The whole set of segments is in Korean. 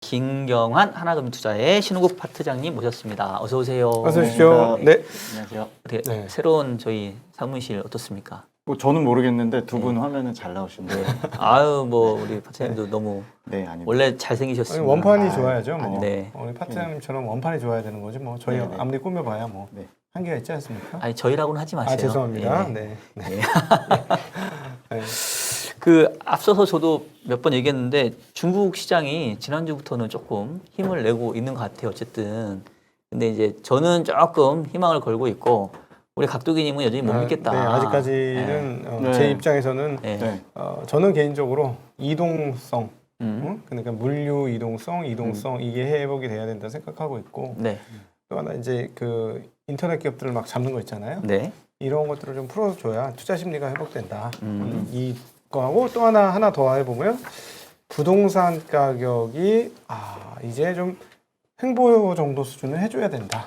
김경환 하나금투자의 신우국 파트장님 모셨습니다. 어서 오세요. 어서 오십시오. 네. 안녕하세요. 어떻게 네. 새로운 저희 사무실 어떻습니까? 뭐 저는 모르겠는데 두 분 화면은 잘 나오신데요. 아유 뭐 우리 파트장님도 너무 네, 아닙니다. 원래 잘생기셨습니다. 원판이 좋아야죠. 뭐. 네. 우리 파트장님처럼 원판이 좋아야 되는 거지. 뭐 저희 네네. 아무리 꾸며봐야 뭐 네. 한계가 있지 않습니까? 아니 저희라고는 하지 마세요. 아 죄송합니다. 예. 네. 네. 예. 네. 그 앞서서 저도 몇 번 얘기했는데 중국 시장이 지난주부터는 조금 힘을 내고 있는 것 같아요. 어쨌든 근데 이제 저는 조금 희망을 걸고 있고 우리 각도기님은 여전히 못 믿겠다. 네, 아직까지는 네. 제 입장에서는 네. 네. 저는 개인적으로 이동성, 음. 그러니까 물류 이동성 이게 회복이 돼야 된다 생각하고 있고 네. 또 하나 이제 그 인터넷 기업들을 막 잡는 거 있잖아요. 네. 이런 것들을 좀 풀어줘야 투자 심리가 회복된다. 음. 이거하고 또 하나 더 해보면 부동산 가격이 이제 좀 횡보 정도 수준을 해줘야 된다.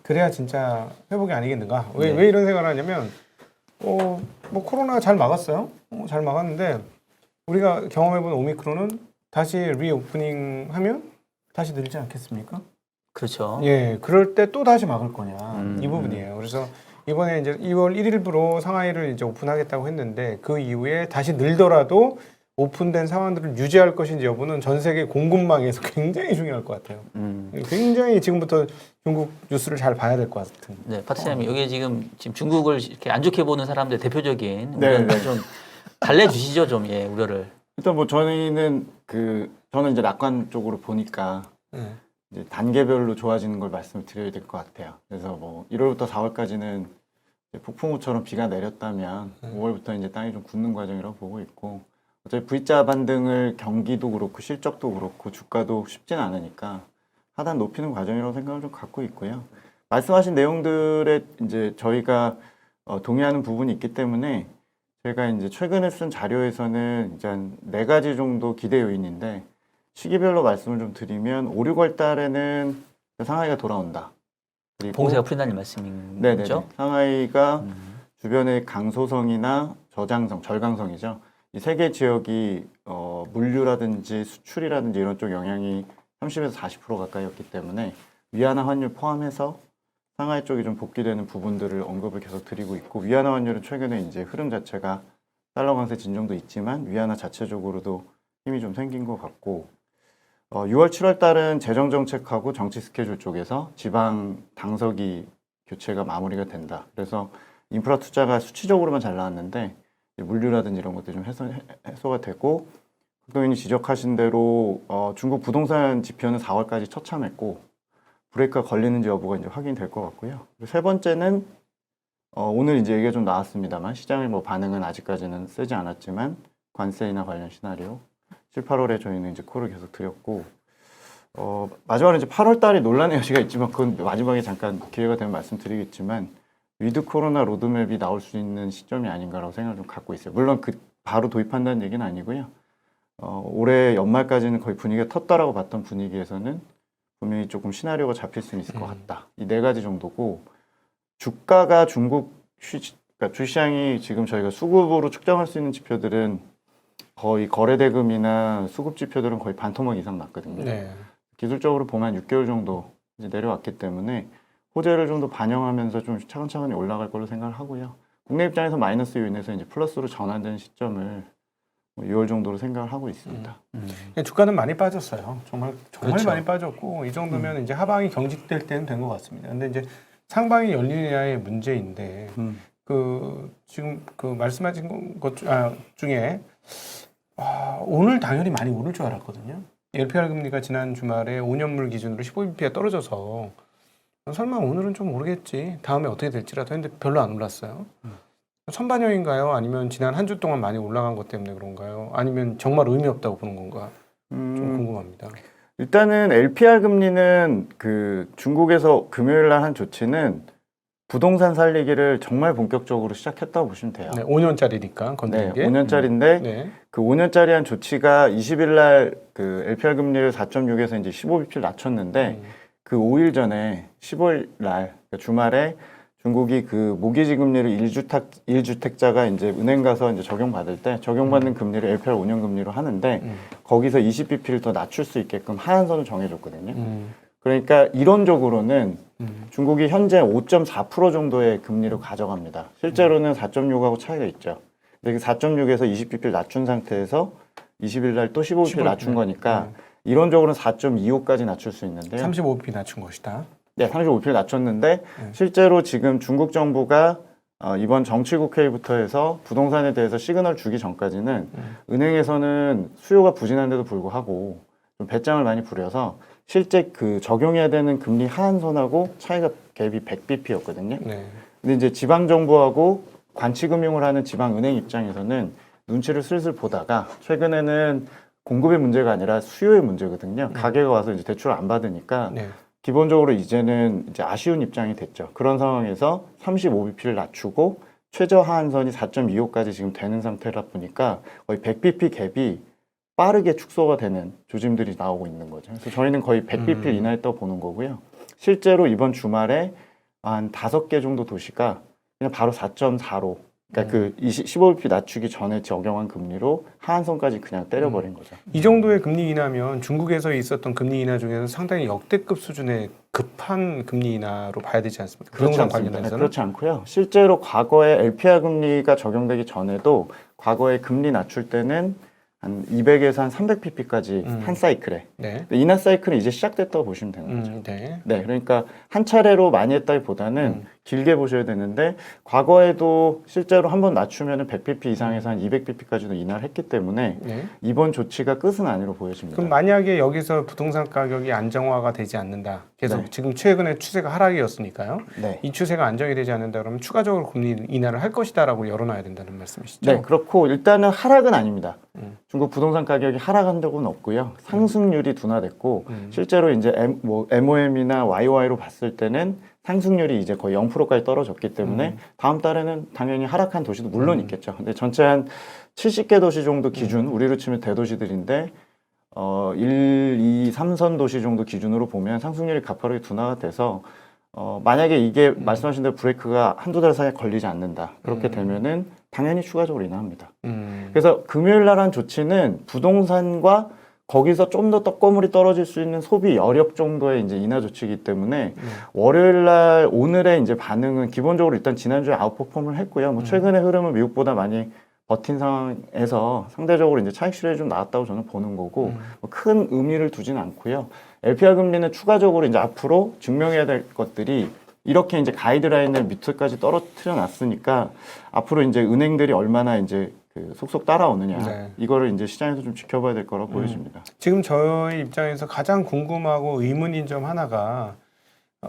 그래야 진짜 회복이 아니겠는가. 네. 왜 이런 생각을 하냐면 뭐 코로나 잘 막았어요. 잘 막았는데 우리가 경험해본 오미크론은 다시 리오프닝 하면 다시 늘지 않겠습니까? 그렇죠. 예, 그럴 때 또 다시 막을 거냐 이 부분이에요. 그래서 이번에 이제 2월 1일부로 상하이를 이제 오픈하겠다고 했는데 그 이후에 다시 늘더라도 오픈된 상황들을 유지할 것인지 여부는 전 세계 공급망에서 굉장히 중요할 것 같아요. 굉장히 지금부터 중국 뉴스를 잘 봐야 될 것 같은. 네, 파트장님 여기 지금 중국을 이렇게 안 좋게 보는 사람들 대표적인 네, 우려를 네. 좀 달래주시죠, 좀 예, 우려를. 일단 뭐 저는 이제 낙관 쪽으로 보니까 네. 이제 단계별로 좋아지는 걸 말씀을 드려야 될 것 같아요. 그래서 뭐 1월부터 4월까지는 폭풍우처럼 비가 내렸다면 5월부터 이제 땅이 좀 굳는 과정이라고 보고 있고 어차피 V자 반등을 경기도 그렇고 실적도 그렇고 주가도 쉽진 않으니까 하단 높이는 과정이라고 생각을 좀 갖고 있고요. 말씀하신 내용들에 이제 저희가 동의하는 부분이 있기 때문에 제가 이제 최근에 쓴 자료에서는 이제 한 4가지 정도 기대 요인인데 시기별로 말씀을 좀 드리면 5, 6월 달에는 상하이가 돌아온다. 그리고 봉쇄가 풀린다는 말씀인 네네. 거죠? 상하이가 주변의 강소성이나 저장성, 절강성이죠. 이 세 개 지역이 물류라든지 수출이라든지 이런 쪽 영향이 30에서 40% 가까이였기 때문에 위안화 환율 포함해서 상하이 쪽이 좀 복귀되는 부분들을 언급을 계속 드리고 있고 위안화 환율은 최근에 이제 흐름 자체가 달러 강세 진정도 있지만 위안화 자체적으로도 힘이 좀 생긴 것 같고 6월, 7월 달은 재정 정책하고 정치 스케줄 쪽에서 지방 당서기 교체가 마무리가 된다. 그래서 인프라 투자가 수치적으로만 잘 나왔는데 물류라든지 이런 것들이 좀 해소가 되고 국도인이 지적하신 대로 중국 부동산 지표는 4월까지 처참했고 브레이크가 걸리는지 여부가 이제 확인될 것 같고요. 세 번째는 오늘 이제 얘기가 좀 나왔습니다만 시장의 뭐 반응은 아직까지는 세지 않았지만 관세이나 관련 시나리오 7, 8월에 저희는 이제 콜을 계속 드렸고 마지막으로 이제 8월 달이 논란의 여지가 있지만 그건 마지막에 잠깐 기회가 되면 말씀드리겠지만 위드 코로나 로드맵이 나올 수 있는 시점이 아닌가라고 생각을 좀 갖고 있어요. 물론 바로 도입한다는 얘기는 아니고요. 올해 연말까지는 거의 분위기가 텄다라고 봤던 분위기에서는 분명히 조금 시나리오가 잡힐 수는 있을 것 같다. 이 4가지 정도고 주가가 중국 그러니까 주시장이 지금 저희가 수급으로 측정할 수 있는 지표들은 거의 거래대금이나 수급 지표들은 거의 반토막 이상 났거든요. 네. 기술적으로 보면 6개월 정도 이제 내려왔기 때문에 호재를 좀 더 반영하면서 좀 차근차근히 올라갈 걸로 생각을 하고요. 국내 입장에서 마이너스 요인에서 이제 플러스로 전환되는 시점을 6월 정도로 생각을 하고 있습니다. 주가는 많이 빠졌어요. 정말 그렇죠. 많이 빠졌고 이 정도면 이제 하방이 경직될 때는 된 것 같습니다. 근데 이제 상방이 열리느냐의 문제인데 지금 말씀하신 것 중에 오늘 당연히 많이 오를 줄 알았거든요. LPR 금리가 지난 주말에 5년물 기준으로 15bp가 떨어져서 설마 오늘은 좀 오르겠지. 다음에 어떻게 될지라도 했는데 별로 안 올랐어요. 선반영인가요? 아니면 지난 한 주 동안 많이 올라간 것 때문에 그런가요? 아니면 정말 의미 없다고 보는 건가? 좀 궁금합니다. 일단은 LPR 금리는 중국에서 금요일 날 한 조치는 부동산 살리기를 정말 본격적으로 시작했다고 보시면 돼요. 네, 5년짜리니까 건드린 게. 5년짜리인데 네. 그 5년짜리 한 조치가 20일 날 LPR 금리를 4.6에서 이제 15bp를 낮췄는데 그 5일 전에 15일 날 그러니까 주말에 중국이 그 모기지 금리를 1주택자가 이제 은행 가서 이제 적용받을 때 적용받는 금리를 LPR 5년 금리로 하는데 거기서 20bp를 더 낮출 수 있게끔 하한선을 정해줬거든요. 그러니까 이론적으로는 중국이 현재 5.4% 정도의 금리를 가져갑니다. 실제로는 4.6하고 차이가 있죠. 근데 그 4.6에서 20bp를 낮춘 상태에서 20일 날 또 15bp를 낮춘 거니까 이론적으로는 4.25까지 낮출 수 있는데요. 35bp 낮춘 것이다. 네, 35bp를 낮췄는데 실제로 지금 중국 정부가 이번 정치국회부터 해서 부동산에 대해서 시그널 주기 전까지는 은행에서는 수요가 부진한데도 불구하고 좀 배짱을 많이 부려서 실제 그 적용해야 되는 금리 하한선하고 차이가 갭이 100bp였거든요. 네. 근데 이제 지방 정부하고 관치금융을 하는 지방 은행 입장에서는 눈치를 슬슬 보다가 최근에는 공급의 문제가 아니라 수요의 문제거든요. 가게가 와서 이제 대출을 안 받으니까 네. 기본적으로 이제는 이제 아쉬운 입장이 됐죠. 그런 상황에서 35bp를 낮추고 최저 하한선이 4.25까지 지금 되는 상태라 보니까 거의 100bp 갭이 빠르게 축소가 되는 조짐들이 나오고 있는 거죠. 그래서 저희는 거의 100bp를 인하했다고 보는 거고요. 실제로 이번 주말에 한 5개 정도 도시가 그냥 바로 4.4로 그러니까 그 15bp 낮추기 전에 적용한 금리로 하한선까지 그냥 때려버린 거죠. 이 정도의 금리 인하면 중국에서 있었던 금리 인하 중에서 상당히 역대급 수준의 급한 금리 인하로 봐야 되지 않습니까? 그렇지 부동산 않습니다. 관련해서는. 그렇지 않고요. 실제로 과거에 LPR 금리가 적용되기 전에도 과거에 금리 낮출 때는 한 200에서 한 300pp까지 한 사이클에. 네. 근데 인하 사이클은 이제 시작됐다고 보시면 되는 거죠. 네. 네, 그러니까 한 차례로 많이 했다기보다는 길게 보셔야 되는데 과거에도 실제로 한번 낮추면 100bp 이상에서 한 200bp까지도 인하를 했기 때문에 네. 이번 조치가 끝은 아니로 보여집니다. 그럼 만약에 여기서 부동산 가격이 안정화가 되지 않는다. 계속 네. 지금 최근에 추세가 하락이었으니까요. 네. 이 추세가 안정이 되지 않는다 그러면 추가적으로 금리 인하를 할 것이다라고 열어놔야 된다는 말씀이시죠? 네, 그렇고 일단은 하락은 아닙니다. 중국 부동산 가격이 하락한 적은 없고요. 상승률이 둔화됐고 실제로 이제 MOM이나 YOY로 봤을 때는 상승률이 이제 거의 0%까지 떨어졌기 때문에 다음 달에는 당연히 하락한 도시도 물론 있겠죠. 근데 전체 한 70개 도시 정도 기준, 우리로 치면 대도시들인데 1, 2, 3선 도시 정도 기준으로 보면 상승률이 가파르게 둔화가 돼서 만약에 이게 말씀하신 대로 브레이크가 한두 달 사이에 걸리지 않는다. 그렇게 되면은 당연히 추가적으로 인하합니다. 그래서 금요일 날 한 조치는 부동산과 거기서 좀 더 떡고물이 떨어질 수 있는 소비 여력 정도의 이제 인하 조치이기 때문에 월요일 날 오늘의 이제 반응은 기본적으로 일단 지난주에 아웃퍼폼을 했고요. 뭐 최근의 흐름은 미국보다 많이 버틴 상황에서 상대적으로 이제 차익 실현이 좀 나왔다고 저는 보는 거고 뭐큰 의미를 두진 않고요. LPR 금리는 추가적으로 이제 앞으로 증명해야 될 것들이 이렇게 이제 가이드라인을 밑에까지 떨어뜨려 놨으니까 앞으로 이제 은행들이 얼마나 이제 그 속속 따라오느냐 네. 이거를 이제 시장에서 좀 지켜봐야 될 거라고 보여집니다. 지금 저희 입장에서 가장 궁금하고 의문인 점 하나가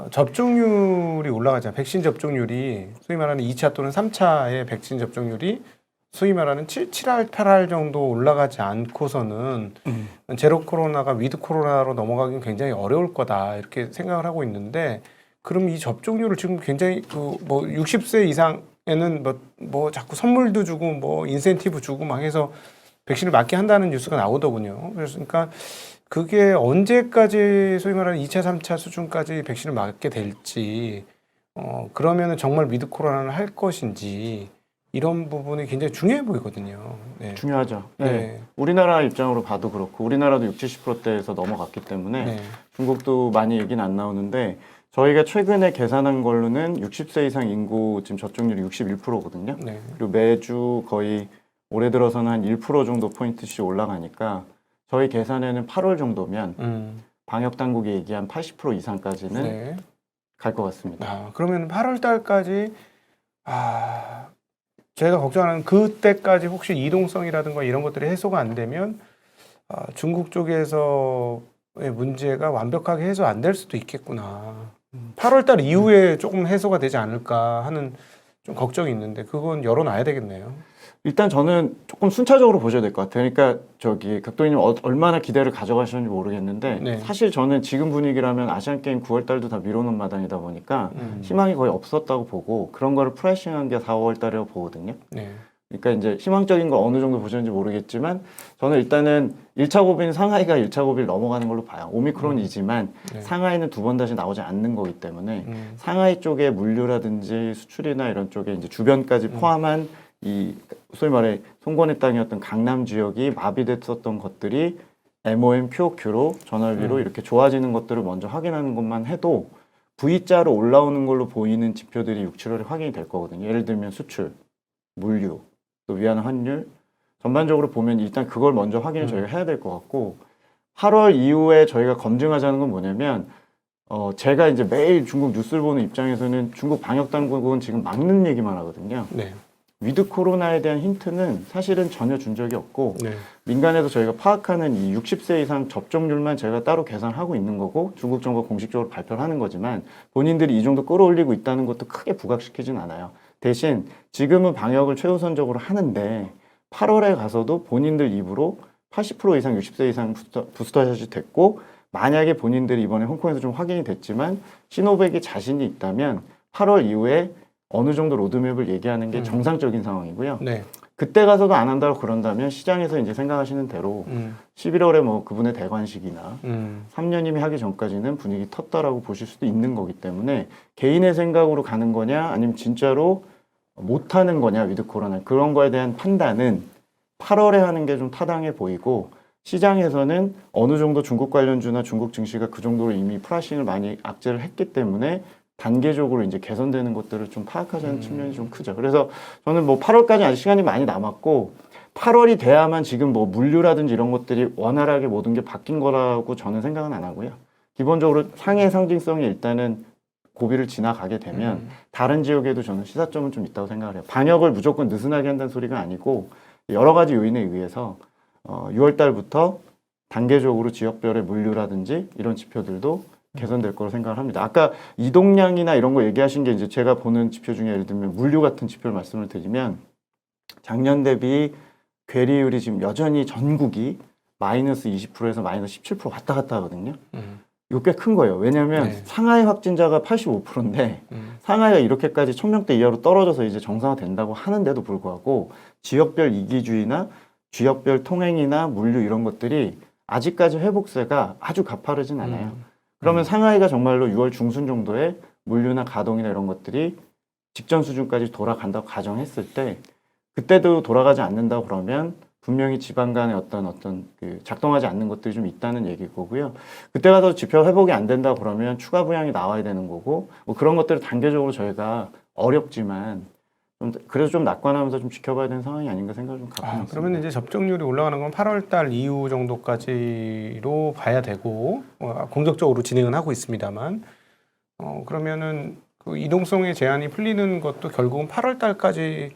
접종률이 올라가잖아요. 백신 접종률이 소위 말하는 2차 또는 3차의 백신 접종률이 소위 말하는 7할, 8할 정도 올라가지 않고서는 제로 코로나가 위드 코로나로 넘어가기는 굉장히 어려울 거다 이렇게 생각을 하고 있는데 그럼 이 접종률을 지금 굉장히 그 뭐 60세 이상에는 뭐 자꾸 선물도 주고 뭐 인센티브 주고 막 해서 백신을 맞게 한다는 뉴스가 나오더군요. 그러니까 그게 언제까지 소위 말하는 2차, 3차 수준까지 백신을 맞게 될지 그러면은 정말 위드 코로나를 할 것인지 이런 부분이 굉장히 중요해 보이거든요. 네. 중요하죠. 네. 네. 우리나라 입장으로 봐도 그렇고 우리나라도 60, 70%대에서 넘어갔기 때문에 네. 중국도 많이 얘기는 안 나오는데 저희가 최근에 계산한 걸로는 60세 이상 인구 지금 접종률이 61%거든요. 네. 그리고 매주 거의 올해 들어서는 한 1% 정도 포인트씩 올라가니까 저희 계산에는 8월 정도면 방역 당국이 얘기한 80% 이상까지는 네. 갈 것 같습니다. 그러면 8월 달까지 제가 걱정하는 그때까지 혹시 이동성이라든가 이런 것들이 해소가 안 되면 중국 쪽에서의 문제가 완벽하게 해소 안 될 수도 있겠구나. 8월 달 이후에 조금 해소가 되지 않을까 하는 좀 걱정이 있는데 그건 열어놔야 되겠네요. 일단 저는 조금 순차적으로 보셔야 될 것 같아요. 그러니까 저기 각도님 얼마나 기대를 가져가셨는지 모르겠는데 네. 사실 저는 지금 분위기라면 아시안 게임 9월 달도 다 미뤄놓은 마당이다 보니까 희망이 거의 없었다고 보고 그런 거를 프라이싱한 게 4, 5월 달이라고 보거든요. 네. 그러니까 이제 희망적인 거 어느 정도 보셨는지 모르겠지만 저는 일단은 1차 고비는 상하이가 1차 고비를 넘어가는 걸로 봐요. 오미크론이지만 네. 상하이는 두 번 다시 나오지 않는 거기 때문에 상하이 쪽에 물류라든지 수출이나 이런 쪽에 이제 주변까지 포함한 이 소위 말해 송권의 땅이었던 강남 지역이 마비됐었던 것들이 MOM, QOQ로 전화위로 이렇게 좋아지는 것들을 먼저 확인하는 것만 해도 V자로 올라오는 걸로 보이는 지표들이 6, 7월에 확인이 될 거거든요. 예를 들면 수출, 물류, 또 위안화 환율 전반적으로 보면 일단 그걸 먼저 확인을 저희가 해야 될 것 같고 8월 이후에 저희가 검증하자는 건 뭐냐면 제가 이제 매일 중국 뉴스를 보는 입장에서는 중국 방역 당국은 지금 막는 얘기만 하거든요. 네. 위드 코로나에 대한 힌트는 사실은 전혀 준 적이 없고 네. 민간에서 저희가 파악하는 이 60세 이상 접종률만 제가 따로 계산하고 있는 거고 중국 정부가 공식적으로 발표를 하는 거지만 본인들이 이 정도 끌어올리고 있다는 것도 크게 부각시키진 않아요. 대신 지금은 방역을 최우선적으로 하는데 8월에 가서도 본인들 입으로 80% 이상 60세 이상 부스터샷이 됐고 만약에 본인들이 이번에 홍콩에서 좀 확인이 됐지만 시노백이 자신이 있다면 8월 이후에 어느 정도 로드맵을 얘기하는 게 정상적인 상황이고요. 네. 그때 가서도 안 한다고 그런다면 시장에서 이제 생각하시는 대로 11월에 뭐 그분의 대관식이나 3년임이 하기 전까지는 분위기 텄다라고 보실 수도 있는 거기 때문에 개인의 생각으로 가는 거냐 아니면 진짜로 못하는 거냐 위드 코로나 그런 거에 대한 판단은 8월에 하는 게 좀 타당해 보이고 시장에서는 어느 정도 중국 관련주나 중국 증시가 그 정도로 이미 프라이싱을 많이 악재를 했기 때문에 단계적으로 이제 개선되는 것들을 좀 파악하자는 측면이 좀 크죠. 그래서 저는 뭐 8월까지 아직 시간이 많이 남았고 8월이 돼야만 지금 뭐 물류라든지 이런 것들이 원활하게 모든 게 바뀐 거라고 저는 생각은 안 하고요. 기본적으로 상해 상징성이 일단은 고비를 지나가게 되면 다른 지역에도 저는 시사점은 좀 있다고 생각을 해요. 방역을 무조건 느슨하게 한다는 소리가 아니고 여러 가지 요인에 의해서 6월 달부터 단계적으로 지역별의 물류라든지 이런 지표들도 개선될 거로 생각을 합니다. 아까 이동량이나 이런 거 얘기하신 게 이제 제가 보는 지표 중에 예를 들면 물류 같은 지표를 말씀을 드리면 작년 대비 괴리율이 지금 여전히 전국이 마이너스 20%에서 마이너스 17% 왔다 갔다 하거든요. 이거 꽤 큰 거예요. 왜냐하면 네. 상하이 확진자가 85%인데 상하이가 이렇게까지 1000명대 이하로 떨어져서 이제 정상화된다고 하는데도 불구하고 지역별 이기주의나 지역별 통행이나 물류 이런 것들이 아직까지 회복세가 아주 가파르진 않아요. 그러면 상하이가 정말로 6월 중순 정도에 물류나 가동이나 이런 것들이 직전 수준까지 돌아간다고 가정했을 때 그때도 돌아가지 않는다 그러면 분명히 지방 간의 어떤 그 작동하지 않는 것들이 좀 있다는 얘기고요. 그때 가서 지표 회복이 안 된다 그러면 추가 부양이 나와야 되는 거고 뭐 그런 것들을 단계적으로 저희가 어렵지만 좀 그래도 좀 낙관하면서 좀 지켜봐야 되는 상황이 아닌가 생각을 좀 갖고 있습니다. 그러면 이제 접종률이 올라가는 건 8월 달 이후 정도까지로 봐야 되고 공적적으로 진행은 하고 있습니다만 그러면은 그 이동성의 제한이 풀리는 것도 결국은 8월 달까지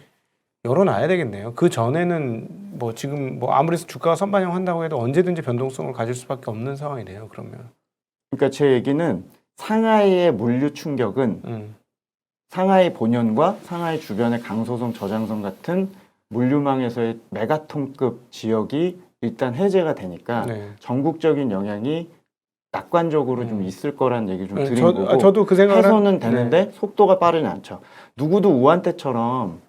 열어놔야 되겠네요. 그 전에는 뭐 지금 뭐 아무리 주가가 선반영한다고 해도 언제든지 변동성을 가질 수밖에 없는 상황이네요. 그러면. 그러니까 제 얘기는 상하이의 물류 충격은 상하이 본연과 상하이 주변의 강소성, 저장성 같은 물류망에서의 메가톤급 지역이 일단 해제가 되니까 네. 전국적인 영향이 낙관적으로 좀 있을 거라는 얘기 좀 드린 거고 저도 그 생각을 해소는 되는데 속도가 빠르지 않죠. 누구도 우한 때처럼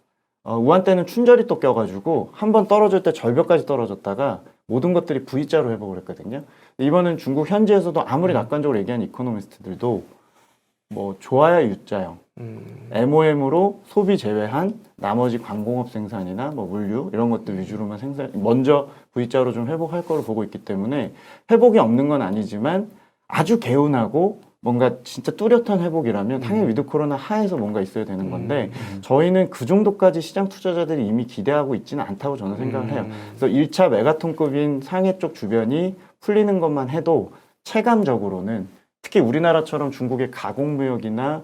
우한 때는 춘절이 또 껴가지고 한 번 떨어질 때 절벽까지 떨어졌다가 모든 것들이 V자로 회복을 했거든요. 이번은 중국 현지에서도 아무리 낙관적으로 얘기한 이코노미스트들도 뭐 좋아야 U자형, MOM으로 소비 제외한 나머지 광공업 생산이나 뭐 물류 이런 것들 위주로만 먼저 V자로 좀 회복할 거로 보고 있기 때문에 회복이 없는 건 아니지만 아주 개운하고 뭔가 진짜 뚜렷한 회복이라면 당연히 위드 코로나 하에서 뭔가 있어야 되는 건데 저희는 그 정도까지 시장 투자자들이 이미 기대하고 있지는 않다고 저는 생각을 해요. 그래서 1차 메가톤급인 상해 쪽 주변이 풀리는 것만 해도 체감적으로는 특히 우리나라처럼 중국의 가공무역이나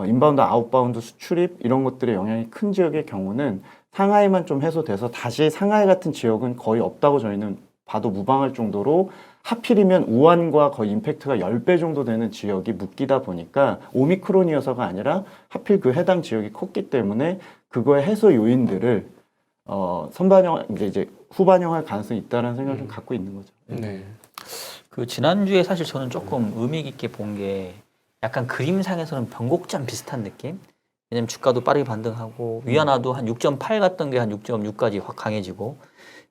인바운드, 아웃바운드 수출입 이런 것들의 영향이 큰 지역의 경우는 상하이만 좀 해소돼서 다시 상하이 같은 지역은 거의 없다고 저희는 봐도 무방할 정도로 하필이면 우한과 거의 임팩트가 10배 정도 되는 지역이 묶이다 보니까 오미크론이어서가 아니라 하필 그 해당 지역이 컸기 때문에 그거의 해소 요인들을 선반영 이제 후반영할 가능성이 있다는 생각을 좀 갖고 있는 거죠. 네. 그 지난주에 사실 저는 조금 의미 깊게 본 게 약간 그림상에서는 변곡점 비슷한 느낌? 왜냐면 주가도 빠르게 반등하고 위안화도 한 6.8 갔던 게 한 6.6까지 확 강해지고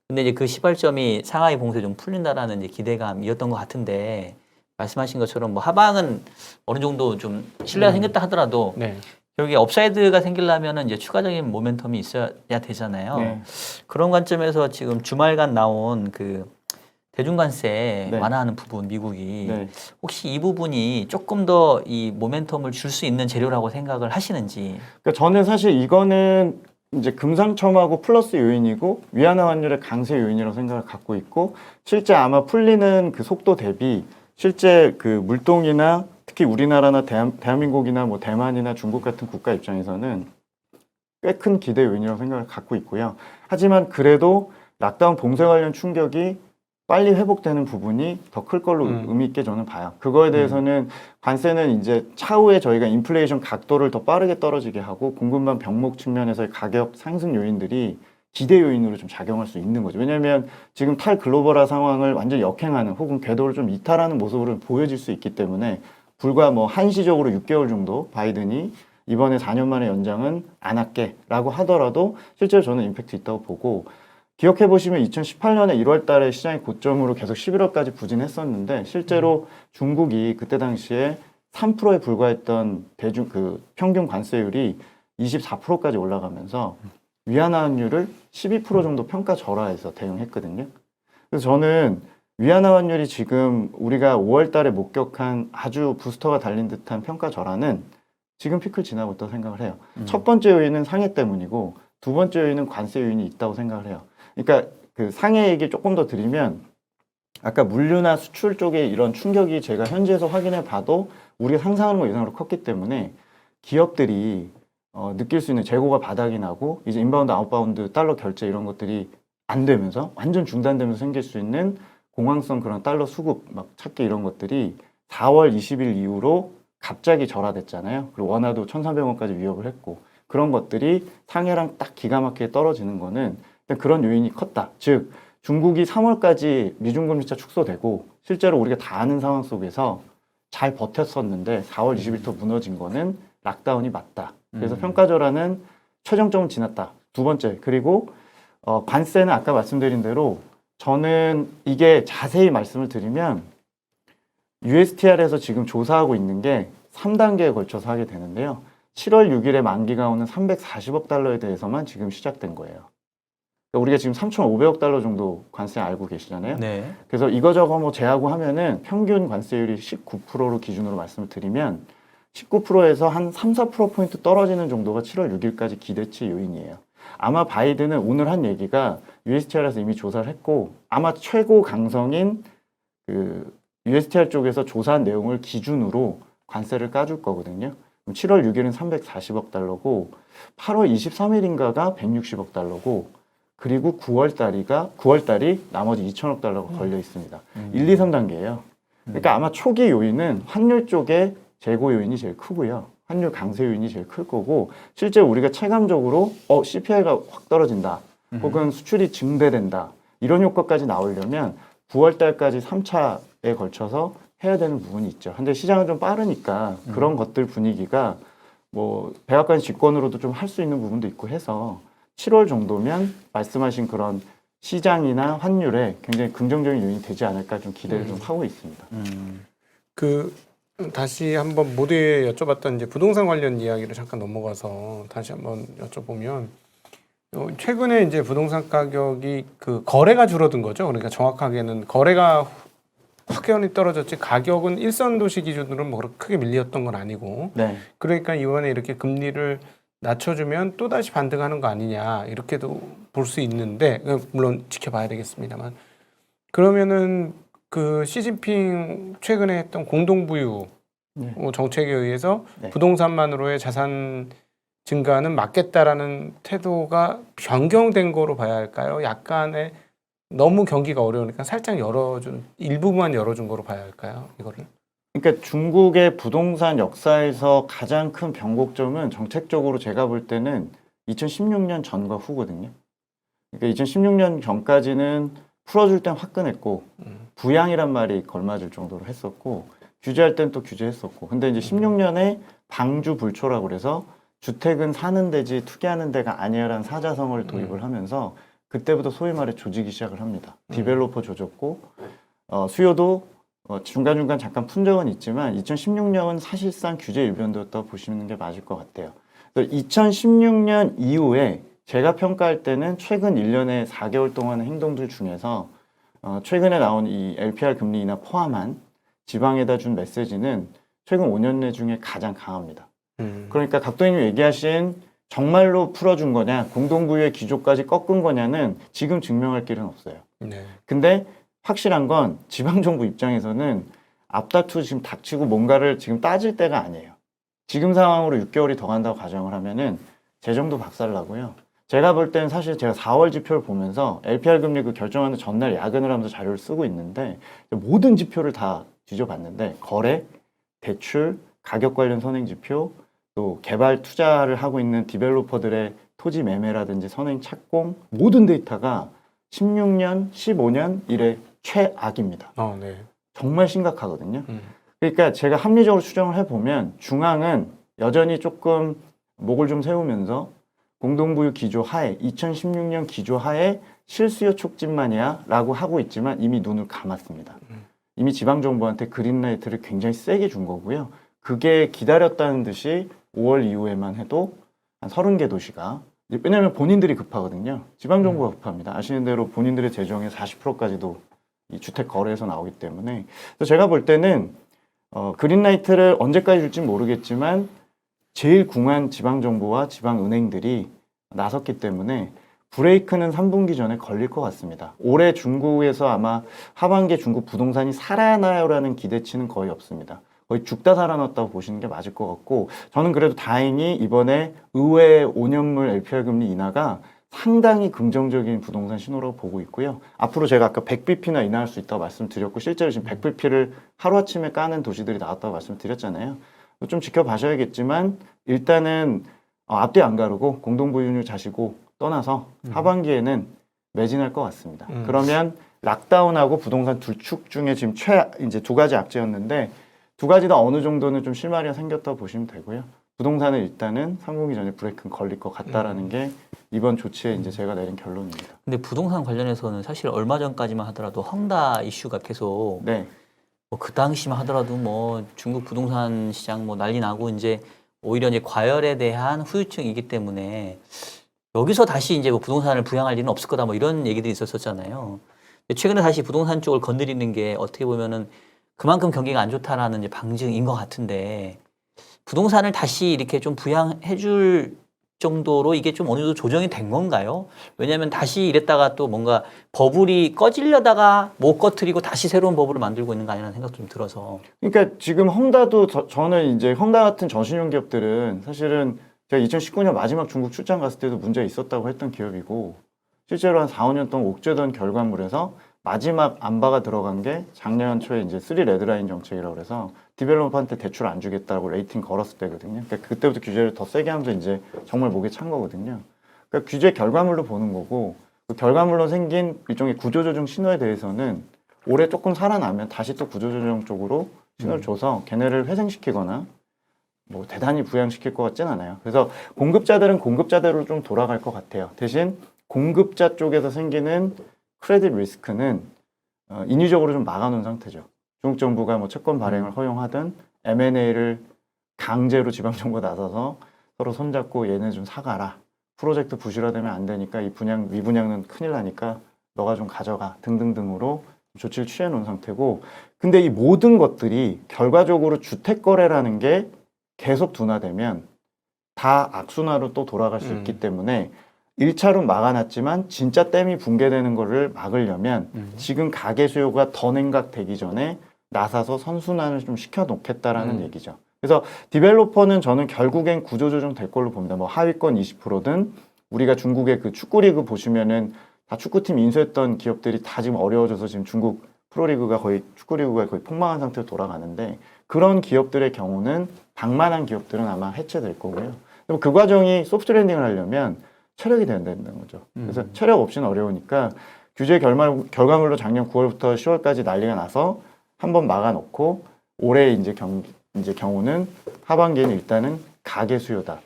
근데 이제 그 시발점이 상하이 봉쇄 좀 풀린다라는 이제 기대감이었던 것 같은데 말씀하신 것처럼 뭐 하방은 어느 정도 좀 신뢰가 생겼다 하더라도 네. 여기 업사이드가 생기려면은 이제 추가적인 모멘텀이 있어야 되잖아요. 네. 그런 관점에서 지금 주말간 나온 그 대중관세 네. 완화하는 부분 미국이 네. 혹시 이 부분이 조금 더 이 모멘텀을 줄 수 있는 재료라고 생각을 하시는지. 그러니까 저는 사실 이거는 이제 금상첨화고 플러스 요인이고 위안화 환율의 강세 요인이라고 생각을 갖고 있고 실제 아마 풀리는 그 속도 대비 실제 그 물동이나 특히 우리나라나 대한민국이나 뭐 대만이나 중국 같은 국가 입장에서는 꽤 큰 기대 요인이라고 생각을 갖고 있고요. 하지만 그래도 락다운 봉쇄 관련 충격이 빨리 회복되는 부분이 더 클 걸로 의미 있게 저는 봐요. 그거에 대해서는 관세는 이제 차후에 저희가 인플레이션 각도를 더 빠르게 떨어지게 하고 공급망 병목 측면에서의 가격 상승 요인들이 기대 요인으로 좀 작용할 수 있는 거죠. 왜냐하면 지금 탈글로벌화 상황을 완전 역행하는 혹은 궤도를 좀 이탈하는 모습으로 보여질 수 있기 때문에 불과 뭐 한시적으로 6개월 정도 바이든이 이번에 4년 만에 연장은 안 할게라고 하더라도 실제로 저는 임팩트 있다고 보고 기억해 보시면 2018년에 1월 달에 시장이 고점으로 계속 11월까지 부진했었는데 실제로 중국이 그때 당시에 3%에 불과했던 대중 그 평균 관세율이 24%까지 올라가면서 위안화 환율을 12% 정도 평가 절하해서 대응했거든요. 그래서 저는 위안화 환율이 지금 우리가 5월 달에 목격한 아주 부스터가 달린 듯한 평가 절하는 지금 피크를 지나고 있다고 생각을 해요. 첫 번째 요인은 상해 때문이고 두 번째 요인은 관세 요인이 있다고 생각을 해요. 그러니까 그 상해 얘기 조금 더 드리면 아까 물류나 수출 쪽에 이런 충격이 제가 현지에서 확인해 봐도 우리가 상상하는 것 이상으로 컸기 때문에 기업들이 느낄 수 있는 재고가 바닥이 나고 이제 인바운드 아웃바운드 달러 결제 이런 것들이 안 되면서 완전 중단되면서 생길 수 있는 공황성 그런 달러 수급 막 찾기 이런 것들이 4월 20일 이후로 갑자기 절하됐잖아요. 그리고 원화도 1,300원까지 위협을 했고 그런 것들이 상해랑 딱 기가 막히게 떨어지는 거는 그런 요인이 컸다. 즉 중국이 3월까지 미중금리차 축소되고 실제로 우리가 다 아는 상황 속에서 잘 버텼었는데 4월 20일부터 무너진 거는 락다운이 맞다. 그래서 평가절하는 최정점은 지났다. 두 번째 그리고 관세는 아까 말씀드린 대로 저는 이게 자세히 말씀을 드리면 USTR에서 지금 조사하고 있는 게 3단계에 걸쳐서 하게 되는데요. 7월 6일에 만기가 오는 340억 달러에 대해서만 지금 시작된 거예요. 그러니까 우리가 지금 3,500억 달러 정도 관세 알고 계시잖아요. 네. 그래서 이거저거 뭐 제하고 하면은 평균 관세율이 19%로 기준으로 말씀을 드리면 19%에서 한 3, 4%포인트 떨어지는 정도가 7월 6일까지 기대치 요인이에요. 아마 바이든은 오늘 한 얘기가 USTR에서 이미 조사를 했고 아마 최고 강성인 그 USTR 쪽에서 조사한 내용을 기준으로 관세를 까줄 거거든요. 7월 6일은 340억 달러고 8월 23일인가가 160억 달러고 그리고 9월달이 나머지 2천억 달러가 걸려 있습니다. 1, 2, 3단계예요. 그러니까 아마 초기 요인은 환율 쪽에 재고 요인이 제일 크고요. 환율 강세 요인이 제일 클 거고 실제 우리가 체감적으로 CPI가 확 떨어진다. 혹은 수출이 증대된다. 이런 효과까지 나오려면 9월달까지 3차에 걸쳐서 해야 되는 부분이 있죠. 근데 시장은 좀 빠르니까 그런 것들 분위기가 뭐 백악관 직권으로도 좀 할 수 있는 부분도 있고 해서 7월 정도면 말씀하신 그런 시장이나 환율에 굉장히 긍정적인 요인이 되지 않을까 좀 기대를 좀 하고 있습니다. 그 다시 한번 모두에 여쭤봤던 이제 부동산 관련 이야기를 잠깐 넘어가서 다시 한번 여쭤보면 최근에 이제 부동산 가격이 그 거래가 줄어든 거죠. 그러니까 정확하게는 거래가 확연히 떨어졌지 가격은 일선 도시 기준으로는 뭐 그렇게 크게 밀렸던 건 아니고 네. 그러니까 이번에 이렇게 금리를 낮춰주면 또 다시 반등하는 거 아니냐 이렇게도 볼 수 있는데 물론 지켜봐야 되겠습니다만 그러면은 그 시진핑 최근에 했던 공동부유 네. 정책에 의해서 네. 부동산만으로의 자산 증가는 막겠다라는 태도가 변경된 거로 봐야 할까요? 약간의 너무 경기가 어려우니까 살짝 열어준 일부만 열어준 거로 봐야 할까요? 이거를? 그러니까 중국의 부동산 역사에서 가장 큰 변곡점은 정책적으로 제가 볼 때는 2016년 전과 후거든요. 그러니까 2016년 전까지는 풀어줄 땐 화끈했고 부양이란 말이 걸맞을 정도로 했었고 규제할 땐 또 규제했었고 근데 이제 16년에 방주 불초라고 그래서 주택은 사는 데지 투기하는 데가 아니야라는 사자성어를 도입을 하면서 그때부터 소위 말해 조지기 시작을 합니다. 디벨로퍼 조졌고 수요도 중간중간 잠깐 푼 적은 있지만 2016년은 사실상 규제 일변도였다고 보시는 게 맞을 것 같아요. 2016년 이후에 제가 평가할 때는 최근 1년에 4개월 동안의 행동들 중에서 최근에 나온 이 LPR 금리 인하 포함한 지방에다 준 메시지는 최근 5년 내 중에 가장 강합니다. 그러니까 각도님이 얘기하신 정말로 풀어준 거냐, 공동부유의 기조까지 꺾은 거냐는 지금 증명할 길은 없어요. 네. 근데 확실한 건 지방정부 입장에서는 앞다투 지금 닥치고 뭔가를 지금 따질 때가 아니에요. 지금 상황으로 6개월이 더 간다고 가정을 하면은 재정도 박살나고요. 제가 볼 때는 사실 제가 4월 지표를 보면서 LPR 금리 그 결정하는 전날 야근을 하면서 자료를 쓰고 있는데 모든 지표를 다 뒤져봤는데 거래, 대출, 가격 관련 선행 지표, 또 개발 투자를 하고 있는 디벨로퍼들의 토지 매매라든지 선행 착공 모든 데이터가 16년, 15년 이래 최악입니다. 네. 정말 심각하거든요. 그러니까 제가 합리적으로 추정을 해보면 중앙은 여전히 조금 목을 좀 세우면서 공동부유 기조 하에 2016년 기조 하에 실수요 촉진만이야 라고 하고 있지만 이미 눈을 감았습니다. 이미 지방정부한테 그린라이트를 굉장히 세게 준 거고요. 그게 기다렸다는 듯이 5월 이후에만 해도 한 30개 도시가 왜냐하면 본인들이 급하거든요. 지방정부가 급합니다. 아시는 대로 본인들의 재정의 40%까지도 이 주택 거래에서 나오기 때문에 그래서 제가 볼 때는 그린라이트를 언제까지 줄지 모르겠지만 제일 궁한 지방정부와 지방은행들이 나섰기 때문에 브레이크는 3분기 전에 걸릴 것 같습니다. 올해 중국에서 아마 하반기에 중국 부동산이 살아나요라는 기대치는 거의 없습니다. 거의 죽다 살아났다고 보시는 게 맞을 것 같고 저는 그래도 다행히 이번에 의회 5년물 LPR 금리 인하가 상당히 긍정적인 부동산 신호라고 보고 있고요. 앞으로 제가 아까 100bp나 인하할 수 있다고 말씀드렸고 실제로 지금 100bp를 하루아침에 까는 도시들이 나왔다고 말씀드렸잖아요. 좀 지켜봐셔야겠지만 일단은 앞뒤 안 가르고 공동부유율 자시고 떠나서 하반기에는 매진할 것 같습니다. 그러면 락다운하고 부동산 두 축 중에 지금 이제 두 가지 악재였는데 두 가지 다 어느 정도는 좀 실마리가 생겼다고 보시면 되고요. 부동산은 일단은 3분기 전에 브레이크는 걸릴 것 같다라는 게 이번 조치에 이제 제가 내린 결론입니다. 근데 부동산 관련해서는 사실 얼마 전까지만 하더라도 헝다 이슈가 계속 네. 뭐 그 당시만 하더라도 뭐 중국 부동산 시장 뭐 난리 나고 이제 오히려 이제 과열에 대한 후유증이기 때문에 여기서 다시 이제 뭐 부동산을 부양할 일은 없을 거다 뭐 이런 얘기들이 있었잖아요. 최근에 다시 부동산 쪽을 건드리는 게 어떻게 보면은 그만큼 경기가 안 좋다라는 이제 방증인 것 같은데 부동산을 다시 이렇게 좀 부양해 줄 정도로 이게 좀 어느 정도 조정이 된 건가요? 왜냐하면 다시 이랬다가 또 뭔가 버블이 꺼지려다가 못 꺼트리고 다시 새로운 버블을 만들고 있는 거 아니라는 생각도 좀 들어서. 그러니까 지금 헝다도 저는 이제 헝다 같은 저신용 기업들은 사실은 제가 2019년 마지막 중국 출장 갔을 때도 문제 있었다고 했던 기업이고 실제로 한 4, 5년 동안 옥죄던 결과물에서 마지막 안바가 들어간 게 작년 초에 이제 3 레드라인 정책이라고 해서 디벨로퍼한테 대출 안 주겠다고 레이팅 걸었을 때거든요. 그러니까 그때부터 규제를 더 세게 하면서 이제 정말 목에 찬 거거든요. 그러니까 규제 결과물로 보는 거고 그 결과물로 생긴 일종의 구조조정 신호에 대해서는 올해 조금 살아나면 다시 또 구조조정 쪽으로 신호를 줘서 걔네를 회생시키거나 뭐 대단히 부양시킬 것 같진 않아요. 그래서 공급자들은 공급자대로 좀 돌아갈 것 같아요. 대신 공급자 쪽에서 생기는 크레딧 리스크는 인위적으로 좀 막아놓은 상태죠. 중국 정부가 뭐 채권 발행을 허용하든 M&A를 강제로 지방정부가 나서서 서로 손잡고 얘네 좀 사가라. 프로젝트 부실화되면 안 되니까 이 분양, 미분양은 큰일 나니까 너가 좀 가져가 등등등으로 조치를 취해놓은 상태고 근데 이 모든 것들이 결과적으로 주택거래라는 게 계속 둔화되면 다 악순환으로 또 돌아갈 수 있기 때문에 1차로 막아놨지만 진짜 댐이 붕괴되는 거를 막으려면 지금 가계 수요가 더 냉각되기 전에 나서서 선순환을 좀 시켜놓겠다라는 얘기죠. 그래서 디벨로퍼는 저는 결국엔 구조조정 될 걸로 봅니다. 뭐 하위권 20%든 우리가 중국의 그 축구리그 보시면은 다 축구팀 인수했던 기업들이 다 지금 어려워져서 지금 중국 프로리그가 거의 축구리그가 거의 폭망한 상태로 돌아가는데 그런 기업들의 경우는 방만한 기업들은 아마 해체될 거고요. 그리고 그 과정이 소프트랜딩을 하려면 체력이 돼야 된다는 거죠. 그래서 체력 없이는 어려우니까 규제 결과물로 작년 9월부터 10월까지 난리가 나서 한번 막아놓고 올해 이제 경우는 하반기에는 일단은 가계 수요다.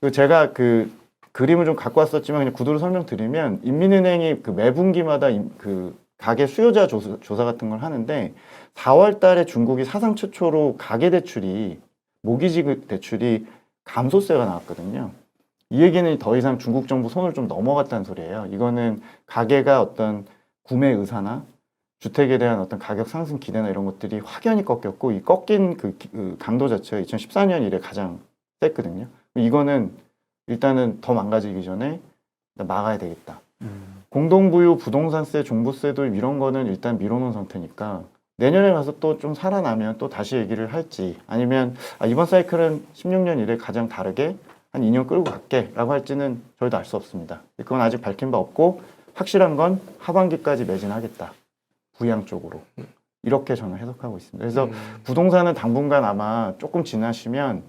그리고 제가 그 그림을 좀 갖고 왔었지만 그냥 구도를 설명드리면 인민은행이 그 매분기마다 그 가계 수요자 조사 같은 걸 하는데 4월 달에 중국이 사상 최초로 가계 대출이 모기지 대출이 감소세가 나왔거든요. 이 얘기는 더 이상 중국 정부 손을 좀 넘어갔다는 소리예요. 이거는 가계가 어떤 구매 의사나 주택에 대한 어떤 가격 상승 기대나 이런 것들이 확연히 꺾였고 이 꺾인 그 강도 자체가 2014년 이래 가장 셌거든요. 이거는 일단은 더 망가지기 전에 막아야 되겠다. 공동부유, 부동산세, 종부세도 이런 거는 일단 밀어놓은 상태니까 내년에 가서 또 좀 살아나면 또 다시 얘기를 할지 아니면 이번 사이클은 16년 이래 가장 다르게 한 2년 끌고 갈게 라고 할지는 저희도 알 수 없습니다. 그건 아직 밝힌 바 없고 확실한 건 하반기까지 매진하겠다. 부양 쪽으로. 이렇게 저는 해석하고 있습니다. 그래서 부동산은 당분간 아마 조금 지나면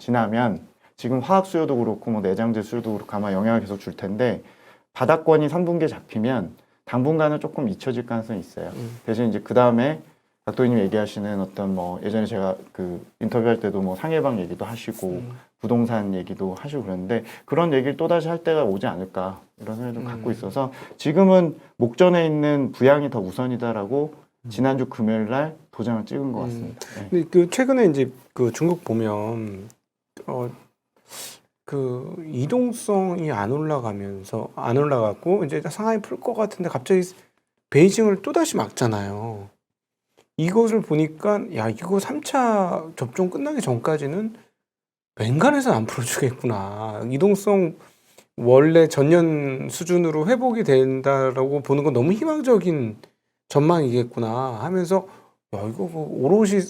지금 화학 수요도 그렇고 뭐 내장재 수요도 그렇고 아마 영향을 계속 줄 텐데 바닥권이 3분기에 잡히면 당분간은 조금 잊혀질 가능성이 있어요. 대신 이제 그 다음에 각도님 얘기하시는 어떤 뭐 예전에 제가 그 인터뷰할 때도 뭐 상해방 얘기도 하시고 부동산 얘기도 하시고 그랬는데 그런 얘기를 또다시 할 때가 오지 않을까 이런 생각을 좀 갖고 있어서 지금은 목전에 있는 부양이 더 우선이다라고 지난주 금요일 날 도장을 찍은 것 같습니다. 네. 근데 그 최근에 이제 그 중국 보면 그 이동성이 안 올라갔고 이제 상하이 풀 것 같은데 갑자기 베이징을 또다시 막잖아요. 이것을 보니까 야 이거 3차 접종 끝나기 전까지는 웬간해서는 안 풀어주겠구나. 이동성 원래 전년 수준으로 회복이 된다라고 보는 건 너무 희망적인 전망이겠구나 하면서 야 이거 뭐 오롯이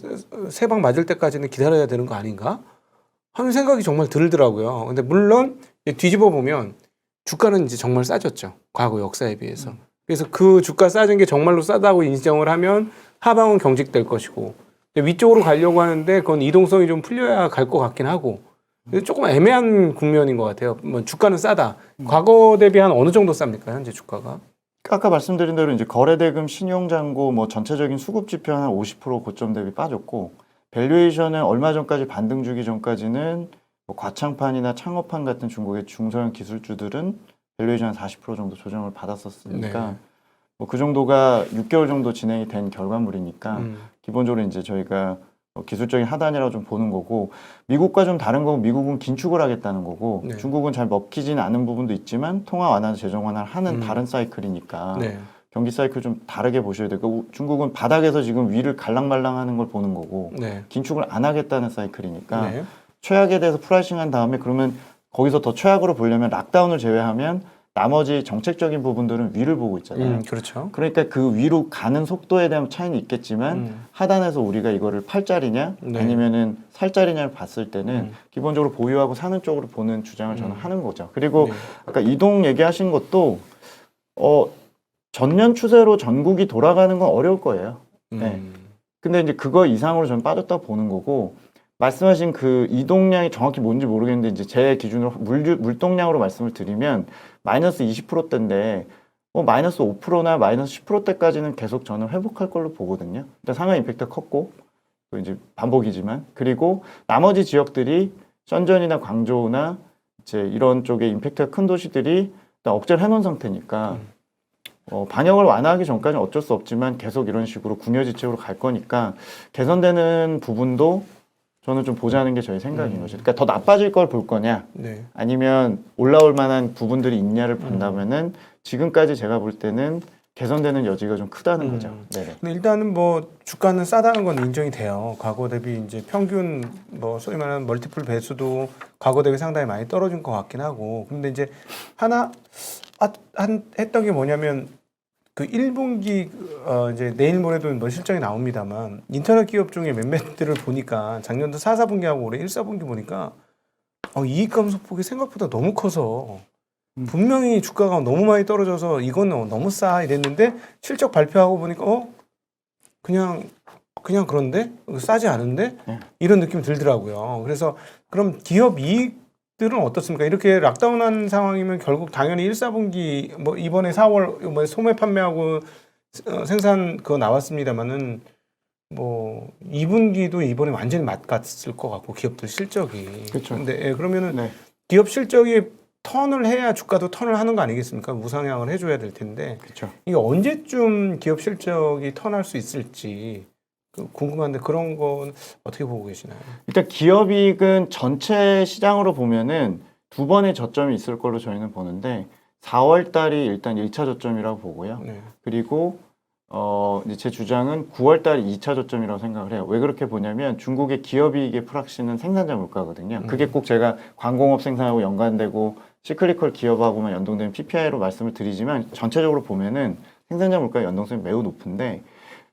세 방 맞을 때까지는 기다려야 되는 거 아닌가 하는 생각이 정말 들더라고요. 근데 물론 뒤집어 보면 주가는 이제 정말 싸졌죠. 과거 역사에 비해서. 그래서 그 주가 싸진 게 정말로 싸다고 인정을 하면 하방은 경직될 것이고 위쪽으로 가려고 하는데 그건 이동성이 좀 풀려야 갈 것 같긴 하고 조금 애매한 국면인 것 같아요. 뭐 주가는 싸다. 과거 대비 한 어느 정도 쌉니까 현재 주가가? 아까 말씀드린 대로 이제 거래대금, 신용잔고, 뭐 전체적인 수급 지표 한 50% 고점 대비 빠졌고 밸류에이션은 얼마 전까지 반등 주기 전까지는 뭐 과창판이나 창업판 같은 중국의 중소형 기술주들은 밸류에이션 한 40% 정도 조정을 받았었으니까. 네. 뭐 그 정도가 6개월 정도 진행이 된 결과물이니까 기본적으로 이제 저희가 기술적인 하단이라고 좀 보는 거고 미국과 좀 다른 거고 미국은 긴축을 하겠다는 거고 네. 중국은 잘 먹히지는 않은 부분도 있지만 통화 완화, 재정 완화를 하는 다른 사이클이니까 네. 경기 사이클 좀 다르게 보셔야 되고 중국은 바닥에서 지금 위를 갈랑말랑하는 걸 보는 거고 네. 긴축을 안 하겠다는 사이클이니까 네. 최악에 대해서 프라이싱한 다음에 그러면 거기서 더 최악으로 보려면 락다운을 제외하면 나머지 정책적인 부분들은 위를 보고 있잖아요. 그렇죠. 그러니까 그 위로 가는 속도에 대한 차이는 있겠지만 하단에서 우리가 이거를 팔자리냐 네. 아니면은 살자리냐를 봤을 때는 기본적으로 보유하고 사는 쪽으로 보는 주장을 저는 하는 거죠. 그리고 네. 아까 이동 얘기하신 것도 전년 추세로 전국이 돌아가는 건 어려울 거예요. 네. 근데 이제 그거 이상으로 저는 빠졌다고 보는 거고 말씀하신 그 이동량이 정확히 뭔지 모르겠는데 이제 제 기준으로 물동량으로 말씀을 드리면 마이너스 20%대인데 마이너스 5%나 마이너스 10%대까지는 계속 저는 회복할 걸로 보거든요. 일단 상하 임팩트가 컸고 또 이제 반복이지만 그리고 나머지 지역들이 션전이나 광저우나 이제 이런 쪽에 임팩트가 큰 도시들이 일단 억제를 해놓은 상태니까 반영을 완화하기 전까지는 어쩔 수 없지만 계속 이런 식으로 궁여지책으로 갈 거니까 개선되는 부분도 저는 좀 보자는 게 저희 생각인 거죠. 그러니까 더 나빠질 걸 볼 거냐, 네. 아니면 올라올 만한 부분들이 있냐를 본다면은 지금까지 제가 볼 때는 개선되는 여지가 좀 크다는 거죠. 네. 근데 일단은 뭐 주가는 싸다는 건 인정이 돼요. 과거 대비 이제 평균 뭐 소위 말하는 멀티플 배수도 과거 대비 상당히 많이 떨어진 것 같긴 하고. 근데 이제 하나 했던 게 뭐냐면 그 1분기 이제 내일 모레도 뭐 실적이 나옵니다만 인터넷 기업 중에 몇몇들을 보니까 작년도 4, 4분기하고 올해 1, 4분기 보니까 이익 감소폭이 생각보다 너무 커서 분명히 주가가 너무 많이 떨어져서 이거는 너무 싸 이랬는데 실적 발표하고 보니까 그냥 그런데 싸지 않은데 이런 느낌이 들더라고요. 그래서 그럼 기업 이익들은 어떻습니까? 이렇게 락다운한 상황이면 결국 당연히 1, 4분기 뭐 이번에 4월 뭐 소매 판매하고 생산 그거 나왔습니다만은 뭐 2분기도 이번에 완전히 맛갔을 것 같고 기업들 실적이. 그렇죠. 근데 그러면은 네. 기업 실적이 턴을 해야 주가도 턴을 하는 거 아니겠습니까? 우상향을 해줘야 될 텐데 그렇죠. 이게 언제쯤 기업 실적이 턴할 수 있을지 궁금한데 그런 건 어떻게 보고 계시나요? 일단 기업이익은 전체 시장으로 보면은 두 번의 저점이 있을 걸로 저희는 보는데 4월 달이 일단 1차 저점이라고 보고요. 네. 그리고 이제 제 주장은 9월 달이 2차 저점이라고 생각을 해요. 왜 그렇게 보냐면 중국의 기업이익의 프락시는 생산자 물가거든요. 그게 꼭 제가 광공업 생산하고 연관되고 시클리컬 기업하고만 연동된 PPI로 말씀을 드리지만 전체적으로 보면은 생산자 물가 연동성이 매우 높은데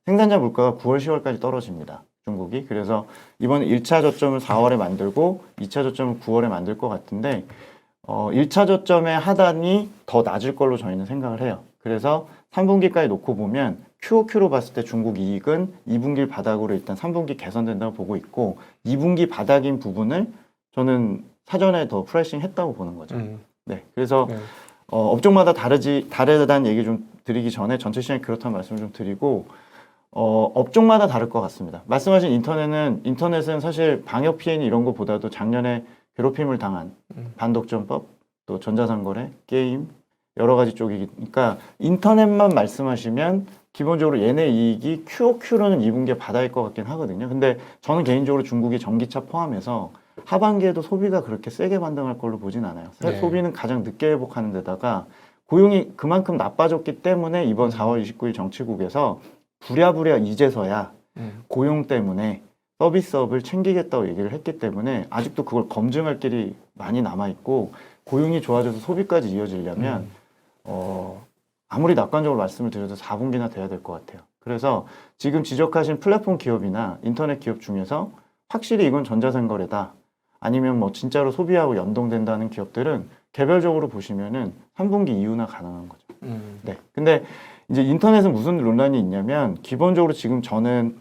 생산자 물가가 9월, 10월까지 떨어집니다. 중국이. 그래서 이번에 1차 저점을 4월에 만들고 2차 저점을 9월에 만들 것 같은데 1차 저점의 하단이 더 낮을 걸로 저희는 생각을 해요. 그래서 3분기까지 놓고 보면 QOQ로 봤을 때 중국 이익은 2분기 바닥으로 일단 3분기 개선된다고 보고 있고 2분기 바닥인 부분을 저는 사전에 더 프라이싱 했다고 보는 거죠. 네. 그래서 네. 업종마다 다르다는 얘기 좀 드리기 전에 전체 시장이 그렇다는 말씀을 좀 드리고 업종마다 다를 것 같습니다. 말씀하신 인터넷은 사실 방역 피해니 이런 것보다도 작년에 괴롭힘을 당한 반독점법, 또 전자상거래, 게임 여러 가지 쪽이니까 인터넷만 말씀하시면 기본적으로 얘네 이익이 QOQ로는 2분기에 바닥일 것 같긴 하거든요. 근데 저는 개인적으로 중국이 전기차 포함해서 하반기에도 소비가 그렇게 세게 반등할 걸로 보진 않아요. 네. 소비는 가장 늦게 회복하는 데다가 고용이 그만큼 나빠졌기 때문에 이번 4월 29일 정치국에서 부랴부랴 이제서야 고용 때문에 서비스업을 챙기겠다고 얘기를 했기 때문에 아직도 그걸 검증할 길이 많이 남아있고 고용이 좋아져서 소비까지 이어지려면 아무리 낙관적으로 말씀을 드려도 4분기나 돼야 될 것 같아요. 그래서 지금 지적하신 플랫폼 기업이나 인터넷 기업 중에서 확실히 이건 전자생거래다 아니면 뭐 진짜로 소비하고 연동된다는 기업들은 개별적으로 보시면은 3분기 이후나 가능한 거죠. 네. 근데 이제 인터넷은 무슨 논란이 있냐면 기본적으로 지금 저는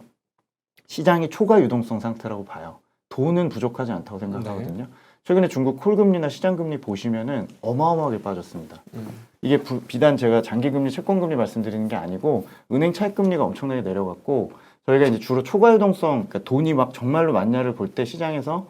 시장이 초과 유동성 상태라고 봐요. 돈은 부족하지 않다고 생각하거든요. 최근에 중국 콜금리나 시장금리 보시면은 어마어마하게 빠졌습니다. 이게 비단 제가 장기금리, 채권금리 말씀드리는 게 아니고 은행 차익금리가 엄청나게 내려갔고 저희가 이제 주로 초과 유동성, 그러니까 돈이 막 정말로 많냐를 볼 때 시장에서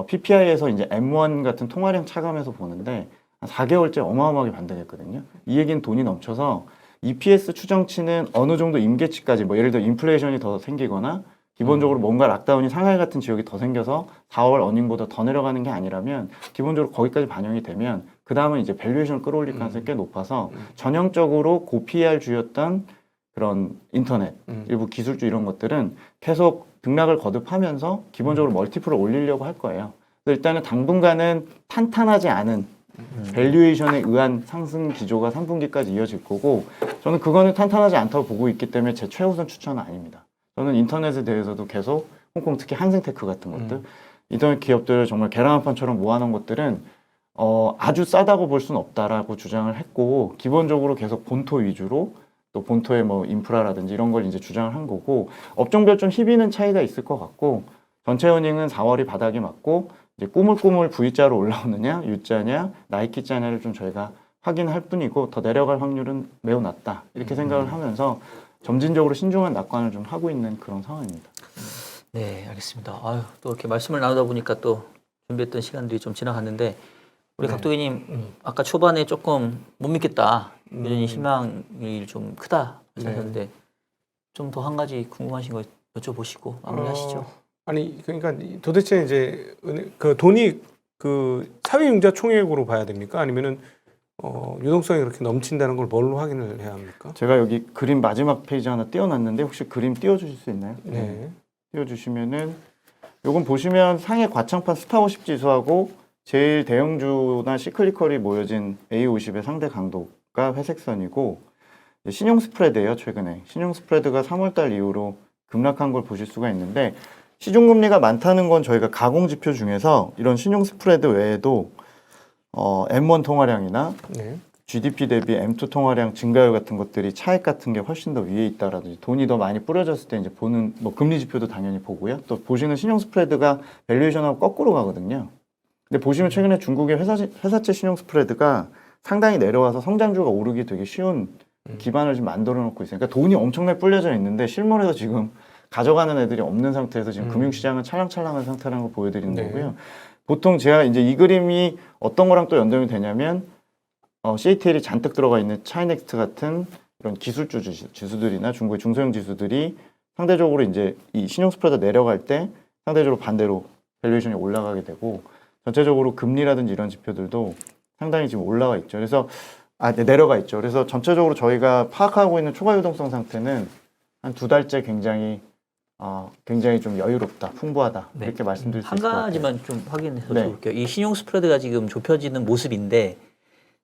PPI에서 이제 M1 같은 통화량 차감해서 보는데 한 4개월째 어마어마하게 반등했거든요. 이 얘기는 돈이 넘쳐서 EPS 추정치는 어느 정도 임계치까지 뭐 예를 들어 인플레이션이 더 생기거나 기본적으로 뭔가 락다운이 상하이 같은 지역이 더 생겨서 4월 어닝보다 더 내려가는 게 아니라면 기본적으로 거기까지 반영이 되면 그 다음은 이제 밸류에이션을 끌어올릴 가능성이 꽤 높아서 전형적으로 고 PER주였던 그런 인터넷, 일부 기술주 이런 것들은 계속 등락을 거듭하면서 기본적으로 멀티플을 올리려고 할 거예요. 그래서 일단은 당분간은 탄탄하지 않은 밸류에이션에 의한 상승 기조가 3분기까지 이어질 거고 저는 그거는 탄탄하지 않다고 보고 있기 때문에 제 최우선 추천은 아닙니다. 저는 인터넷에 대해서도 계속 홍콩 특히 한생테크 같은 것들 인터넷 기업들을 정말 계란 한 판처럼 모아놓은 것들은 아주 싸다고 볼 수는 없다라고 주장을 했고 기본적으로 계속 본토 위주로 또 본토의 뭐 인프라라든지 이런 걸 이제 주장을 한 거고 업종별 좀 희비는 차이가 있을 것 같고 전체 어닝은 4월이 바닥이 맞고 이제 꾸물꾸물 V자로 올라오느냐 U자냐 나이키자냐를 좀 저희가 확인할 뿐이고 더 내려갈 확률은 매우 낮다 이렇게 생각을 하면서 점진적으로 신중한 낙관을 좀 하고 있는 그런 상황입니다. 네, 알겠습니다. 아유, 또 이렇게 말씀을 나누다 보니까 또 준비했던 시간들이 좀 지나갔는데 우리 각도기님 아까 초반에 조금 못 믿겠다. 여전히 실망이 좀 크다 하셨는데 좀 더 한 가지 궁금하신 거 여쭤보시고 마무리하시죠. 아니 그러니까 도대체 이제 그 돈이 그 사회융자 총액으로 봐야 됩니까? 아니면은 유동성이 그렇게 넘친다는 걸 뭘로 확인을 해야 합니까? 제가 여기 그림 마지막 페이지 하나 띄워놨는데 혹시 그림 띄워주실 수 있나요? 네. 띄워주시면은 요건 보시면 상해 과창판 스타50 지수하고 제일 대형주나 시클리컬이 모여진 A50의 상대 강도가 회색선이고 신용 스프레드예요. 최근에 신용 스프레드가 3월달 이후로 급락한 걸 보실 수가 있는데 시중금리가 많다는 건 저희가 가공 지표 중에서 이런 신용 스프레드 외에도 M1 통화량이나 GDP 대비 M2 통화량 증가율 같은 것들이 차익 같은 게 훨씬 더 위에 있다라든지 돈이 더 많이 뿌려졌을 때 이제 보는 뭐 금리 지표도 당연히 보고요. 또 보시는 신용 스프레드가 밸류에이션하고 거꾸로 가거든요. 근데 보시면 최근에 중국의 회사채 신용 스프레드가 상당히 내려와서 성장주가 오르기 되게 쉬운 기반을 좀 만들어 놓고 있어요. 그러니까 돈이 엄청나게 불려져 있는데 실물에서 지금 가져가는 애들이 없는 상태에서 지금 금융시장은 찰랑찰랑한 상태라는 걸 보여드리는 거고요. 보통 제가 이제 이 그림이 어떤 거랑 또 연동이 되냐면 CATL이 잔뜩 들어가 있는 차이넥스트 같은 이런 기술주 지수들이나 중국의 중소형 지수들이 상대적으로 이제 이 신용 스프레드 내려갈 때 상대적으로 반대로 밸류에이션이 올라가게 되고 전체적으로 금리라든지 이런 지표들도 상당히 지금 올라가 있죠. 그래서 내려가 있죠. 그래서 전체적으로 저희가 파악하고 있는 초과 유동성 상태는 한 2달째 굉장히 좀 여유롭다, 풍부하다 네. 이렇게 말씀드릴 수 한 있을 것 같아요. 가지만 좀 확인해서 네. 볼게요. 이 신용 스프레드가 지금 좁혀지는 모습인데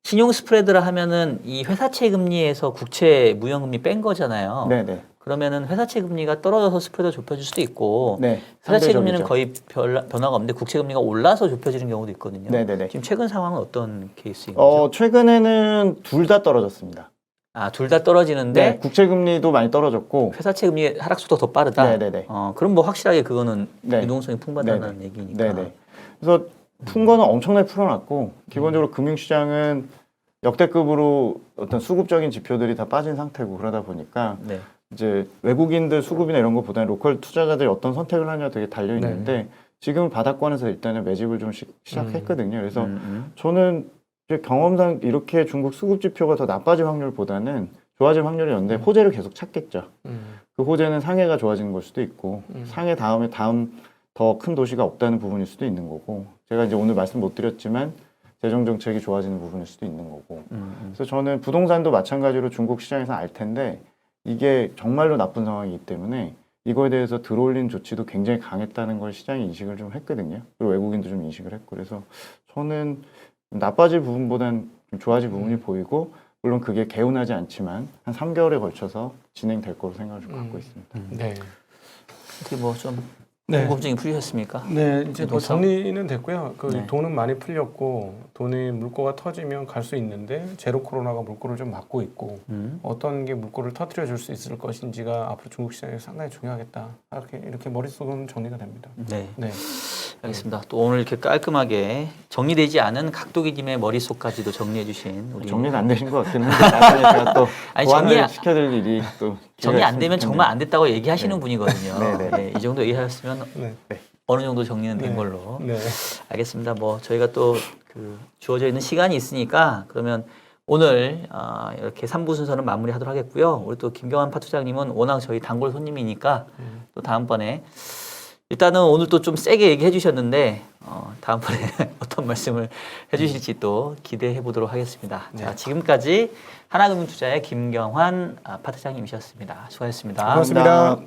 신용 스프레드라 하면은 이 회사채 금리에서 국채 무형금리 뺀 거잖아요. 네네. 그러면은 회사채 금리가 떨어져서 스프레드가 좁혀질 수도 있고 네. 회사채 금리는 상대적이죠. 거의 변화가 없는데 국채 금리가 올라서 좁혀지는 경우도 있거든요. 네네네. 지금 최근 상황은 어떤 케이스인 거죠? 최근에는 둘 다 떨어졌습니다. 둘 다 떨어지는데 네, 국채 금리도 많이 떨어졌고, 회사채 금리의 하락 속도가 더 빠르다. 네네네. 그럼 뭐 확실하게 그거는 네. 유동성이 풍부하다는 얘기니까. 네네. 그래서 푼 거는 엄청나게 풀어놨고, 기본적으로 금융시장은 역대급으로 어떤 수급적인 지표들이 다 빠진 상태고 그러다 보니까 네. 이제 외국인들 수급이나 이런 것보다는 로컬 투자자들이 어떤 선택을 하냐 되게 달려 있는데 지금 바닥권에서 일단은 매집을 좀 시작했거든요. 그래서 저는 이제 경험상 이렇게 중국 수급 지표가 더 나빠질 확률보다는 좋아질 확률이 있는데 호재를 계속 찾겠죠. 그 호재는 상해가 좋아지는 걸 수도 있고 상해 다음에 다음 더 큰 도시가 없다는 부분일 수도 있는 거고 제가 이제 오늘 말씀 못 드렸지만 재정 정책이 좋아지는 부분일 수도 있는 거고 그래서 저는 부동산도 마찬가지로 중국 시장에서 알 텐데 이게 정말로 나쁜 상황이기 때문에 이거에 대해서 들어올린 조치도 굉장히 강했다는 걸 시장이 인식을 좀 했거든요. 그리고 외국인도 좀 인식을 했고 그래서 저는 나빠질 부분보단 좀 좋아질 부분이 보이고 물론 그게 개운하지 않지만 한 3개월에 걸쳐서 진행될 거로 생각을 좀 갖고 있습니다. 네. 어떻게 뭐 좀 네. 궁금증이 풀리셨습니까? 네, 이제 뭐 유동성? 정리는 됐고요. 네. 돈은 많이 풀렸고 돈이 물꼬가 터지면 갈 수 있는데 제로 코로나가 물꼬를 좀 막고 있고 어떤 게 물꼬를 터뜨려 줄 수 있을 것인지가 앞으로 중국 시장에서 상당히 중요하겠다. 이렇게 머릿속은 정리가 됩니다. 네. 네. 알겠습니다. 또 오늘 이렇게 깔끔하게 정리되지 않은 각도기님의 머릿속까지도 정리해 주신 우리 정리는 안 되신 것 같긴 한데 나중에 제가 또 아니, 보완을 시켜드릴 일이 또 정리 안 되면 기회가 정말 안 됐다고 얘기하시는 네. 분이거든요. 네, 네. 이 정도 얘기하셨으면 네. 어느 정도 정리는 된 네. 걸로. 네. 알겠습니다. 뭐 저희가 또 그 주어져 있는 시간이 있으니까 그러면 오늘 이렇게 3부 순서는 마무리하도록 하겠고요. 우리 또 김경환 파투장님은 워낙 저희 단골 손님이니까 또 다음번에 일단은 오늘 또 좀 세게 얘기해 주셨는데 다음번에 어떤 말씀을 해주실지 또 기대해 보도록 하겠습니다. 네. 자, 지금까지 하나금융투자의 김경환 파트장님이셨습니다. 수고하셨습니다. 고맙습니다.